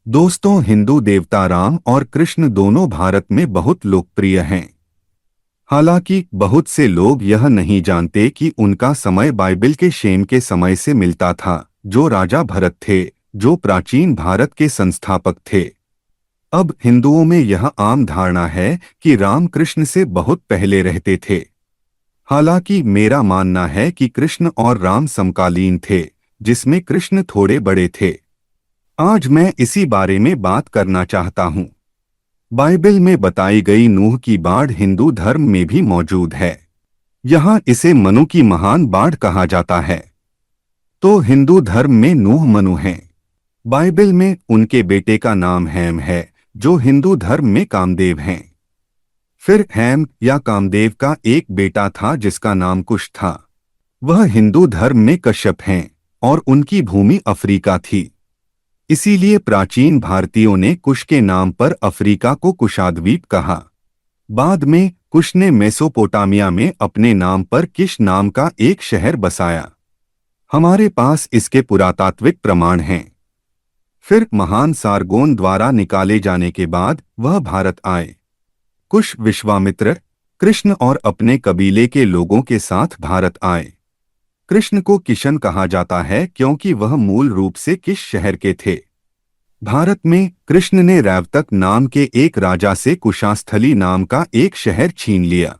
दोस्तों, हिंदू देवता राम और कृष्ण दोनों भारत में बहुत लोकप्रिय हैं। हालांकि बहुत से लोग यह नहीं जानते कि उनका समय बाइबल के शेम के समय से मिलता था, जो राजा भरत थे, जो प्राचीन भारत के संस्थापक थे। अब हिंदुओं में यह आम धारणा है कि राम कृष्ण से बहुत पहले रहते थे। हालांकि मेरा मानना है कि कृष्ण और राम समकालीन थे, जिसमें कृष्ण थोड़े बड़े थे। आज मैं इसी बारे में बात करना चाहता हूँ। बाइबल में बताई गई नूह की बाढ़ हिंदू धर्म में भी मौजूद है। यहाँ इसे मनु की महान बाढ़ कहा जाता है। तो हिंदू धर्म में नूह मनु हैं। बाइबल में उनके बेटे का नाम हैम है, जो हिंदू धर्म में कामदेव हैं। फिर हैम या कामदेव का एक बेटा था जिसका नाम कुश था। वह हिंदू धर्म में कश्यप हैं और उनकी भूमि अफ्रीका थी। इसीलिए प्राचीन भारतीयों ने कुश के नाम पर अफ्रीका को कुशाद्वीप कहा। बाद में कुश ने मेसोपोटामिया में अपने नाम पर किश नाम का एक शहर बसाया। हमारे पास इसके पुरातात्विक प्रमाण हैं। फिर महान सारगोन द्वारा निकाले जाने के बाद वह भारत आए। कुश विश्वामित्र, कृष्ण और अपने कबीले के लोगों के साथ भारत आए। कृष्ण को किशन कहा जाता है क्योंकि वह मूल रूप से किश शहर के थे। भारत में कृष्ण ने रैवतक नाम के एक राजा से कुशास्थली नाम का एक शहर छीन लिया।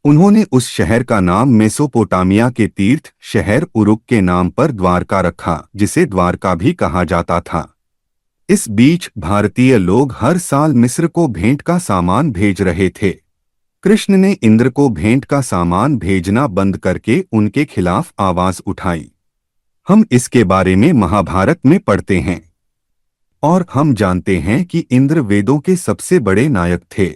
उन्होंने उस शहर का नाम मेसोपोटामिया के तीर्थ शहर उरुक के नाम पर द्वारका रखा, जिसे द्वारका भी कहा जाता था। इस बीच भारतीय लोग हर साल मिस्र को भेंट का सामान भेज रहे थे। कृष्ण ने इंद्र को भेंट का सामान भेजना बंद करके उनके खिलाफ आवाज उठाई। हम इसके बारे में महाभारत में पढ़ते हैं और हम जानते हैं कि इंद्र वेदों के सबसे बड़े नायक थे।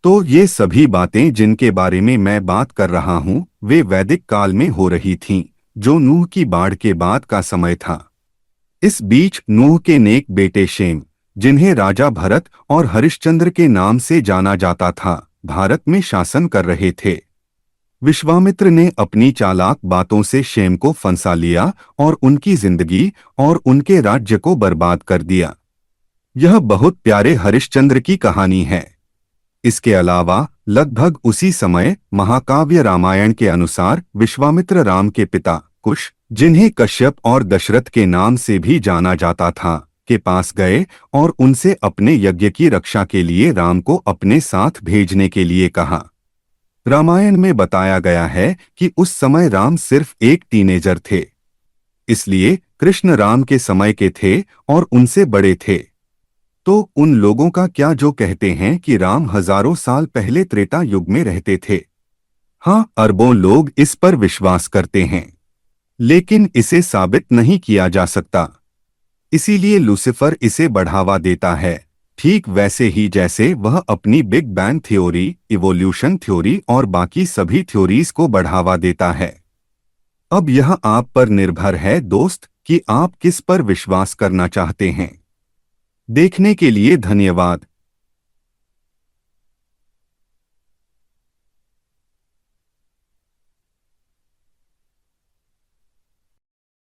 तो ये सभी बातें जिनके बारे में मैं बात कर रहा हूँ, वे वैदिक काल में हो रही थीं, जो नूह की बाढ़ के बाद का समय था। इस बीच नूह के नेक बेटे शेम, जिन्हें राजा भरत और हरिश्चंद्र के नाम से जाना जाता था, भारत में शासन कर रहे थे। विश्वामित्र ने अपनी चालाक बातों से शेम को फंसा लिया और उनकी जिंदगी और उनके राज्य को बर्बाद कर दिया। यह बहुत प्यारे हरिश्चंद्र की कहानी है। इसके अलावा लगभग उसी समय महाकाव्य रामायण के अनुसार विश्वामित्र राम के पिता कुश, जिन्हें कश्यप और दशरथ के नाम से भी जाना जाता था, के पास गए और उनसे अपने यज्ञ की रक्षा के लिए राम को अपने साथ भेजने के लिए कहा। रामायण में बताया गया है कि उस समय राम सिर्फ एक टीनेजर थे। इसलिए कृष्ण राम के समय के थे और उनसे बड़े थे। तो उन लोगों का क्या जो कहते हैं कि राम हजारों साल पहले त्रेता युग में रहते थे? हाँ, अरबों लोग इस पर विश्वास करते हैं, लेकिन इसे साबित नहीं किया जा सकता। इसीलिए लूसीफर इसे बढ़ावा देता है, ठीक वैसे ही जैसे वह अपनी big bang theory, evolution theory और बाकी सभी थ्योरीज को बढ़ावा देता है। अब यह आप पर निर्भर है दोस्त कि आप किस पर विश्वास करना चाहते हैं। देखने के लिए धन्यवाद।